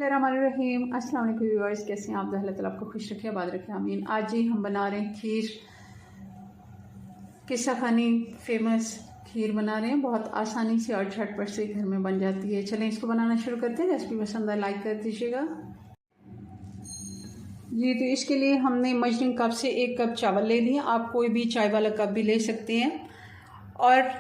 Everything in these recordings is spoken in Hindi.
रहीम अस्सलाम वालेकुम व्यूअर्स, कैसे हैं आप? अल्लाह ताला आपको खुश रखे, आबाद रखे, आमीन। आज ही हम बना रहे हैं खीर। किस्सा खानी फेमस खीर बना रहे हैं, बहुत आसानी से और झटपट से घर में बन जाती है। चलें इसको बनाना शुरू करते हैं। रेसिपी पसंद आए लाइक कर दीजिएगा जी। तो इसके लिए हमने मजलिंग कप से 1 कप चावल ले लिए। आप कोई भी चाय वाला कप भी ले सकते हैं और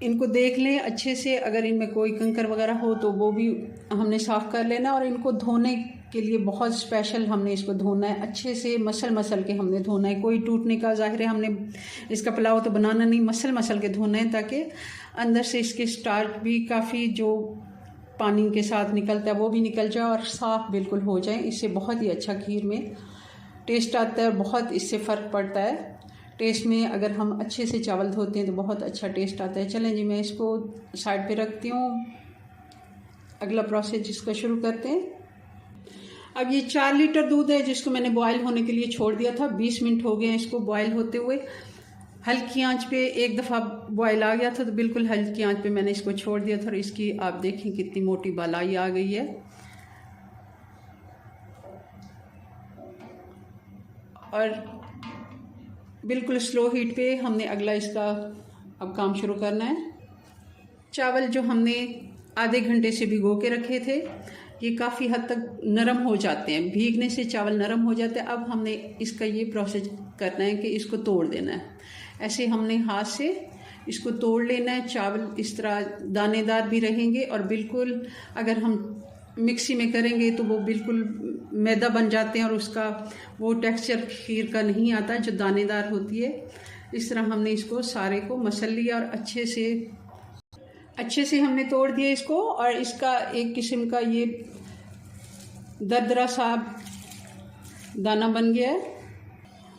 इनको देख लें अच्छे से, अगर इनमें कोई कंकर वगैरह हो तो वो भी हमने साफ़ कर लेना। और इनको धोने के लिए बहुत स्पेशल हमने इसको धोना है, अच्छे से मसल के हमने धोना है। कोई टूटने का ज़ाहिर है, हमने इसका पुलाव तो बनाना नहीं, मसल के धोना है ताकि अंदर से इसके स्टार्च भी काफ़ी जो पानी के साथ निकलता है वो भी निकल जाए और साफ़ बिल्कुल हो जाए। इससे बहुत ही अच्छा खीर में टेस्ट आता है और बहुत इससे फ़र्क पड़ता है टेस्ट में। अगर हम अच्छे से चावल धोते हैं तो बहुत अच्छा टेस्ट आता है। चलें जी, मैं इसको साइड पे रखती हूँ। अगला प्रोसेस जिसका शुरू करते हैं। अब ये 4 लीटर दूध है जिसको मैंने बॉयल होने के लिए छोड़ दिया था। 20 मिनट हो गए हैं इसको बॉयल होते हुए। हल्की आंच पे एक दफ़ा बॉयल आ गया था तो बिल्कुल हल्की आंच पे मैंने इसको छोड़ दिया था और इसकी आप देखें कितनी मोटी बालाई आ गई है। और बिल्कुल स्लो हीट पे हमने अगला इसका अब काम शुरू करना है। चावल जो हमने आधे घंटे से भिगो के रखे थे ये काफ़ी हद तक नरम हो जाते हैं, भीगने से चावल नरम हो जाते हैं। अब हमने इसका ये प्रोसेस करना है कि इसको तोड़ देना है। ऐसे हमने हाथ से इसको तोड़ लेना है। चावल इस तरह दानेदार भी रहेंगे और बिल्कुल अगर हम मिक्सी में करेंगे तो वो बिल्कुल मैदा बन जाते हैं और उसका वो टेक्सचर खीर का नहीं आता जो दानेदार होती है। इस तरह हमने इसको सारे को मसल लिया और अच्छे से हमने तोड़ दिया इसको। और इसका एक किस्म का ये दरदरा सा दाना बन गया है।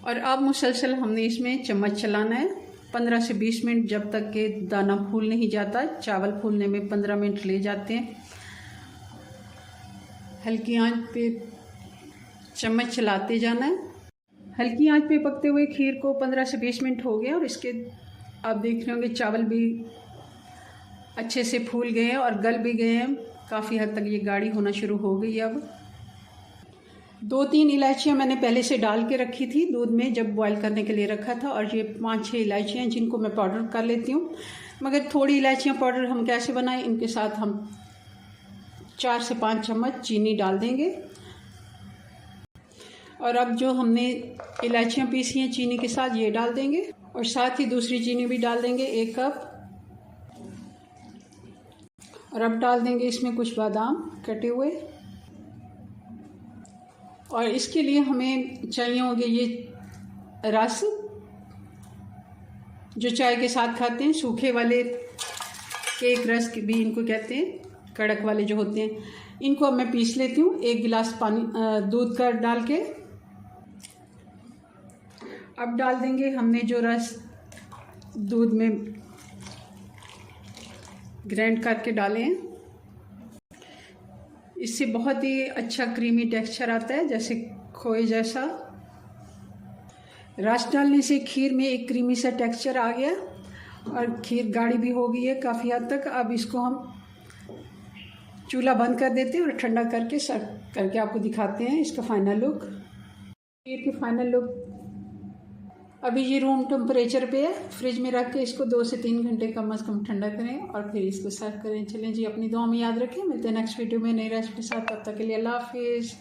और अब मुसलसल हमने इसमें चम्मच चलाना है 15 से 20 मिनट, जब तक के दाना फूल नहीं जाता। चावल फूलने में 15 मिनट ले जाते हैं। हल्की आंच पे चम्मच चलाते जाना है। हल्की आंच पे पकते हुए खीर को 15 से 20 मिनट हो गए और इसके आप देख रहे होंगे चावल भी अच्छे से फूल गए हैं और गल भी गए हैं। काफ़ी हद तक ये गाढ़ी होना शुरू हो गई है। अब 2-3 इलायचियाँ मैंने पहले से डाल के रखी थी दूध में जब बॉईल करने के लिए रखा था। और ये 5-6 इलायचियाँ जिनको मैं पाउडर कर लेती हूँ। मगर थोड़ी इलायचियाँ पाउडर हम कैसे बनाएं, इनके साथ हम 4 से 5 चम्मच चीनी डाल देंगे। और अब जो हमने इलायचियाँ पीसी हैं चीनी के साथ ये डाल देंगे और साथ ही दूसरी चीनी भी डाल देंगे 1 कप। और अब डाल देंगे इसमें कुछ बादाम कटे हुए। और इसके लिए हमें चाहिए होंगे ये रस जो चाय के साथ खाते हैं, सूखे वाले केक रस भी इनको कहते हैं, कड़क वाले जो होते हैं। इनको अब मैं पीस लेती हूँ 1 गिलास पानी दूध का डाल के। अब डाल देंगे हमने जो रस दूध में ग्राइंड करके डाले हैं। इससे बहुत ही अच्छा क्रीमी टेक्सचर आता है, जैसे खोए जैसा। रस डालने से खीर में एक क्रीमी सा टेक्सचर आ गया और खीर गाढ़ी भी हो गई है काफ़ी हद तक। अब इसको हम चूल्हा बंद कर देते हैं और ठंडा करके सर्व करके आपको दिखाते हैं इसका फाइनल लुक। खीर की फाइनल लुक अभी ये रूम टेम्परेचर पे है। फ्रिज में रख के इसको 2 से 3 घंटे कम से कम ठंडा करें और फिर इसको सर्व करें। चलें जी, अपनी दुआ में याद रखें। मिलते हैं नेक्स्ट वीडियो में नई रेसिपी के साथ। तब तक के लिए अल्लाह हाफिज़।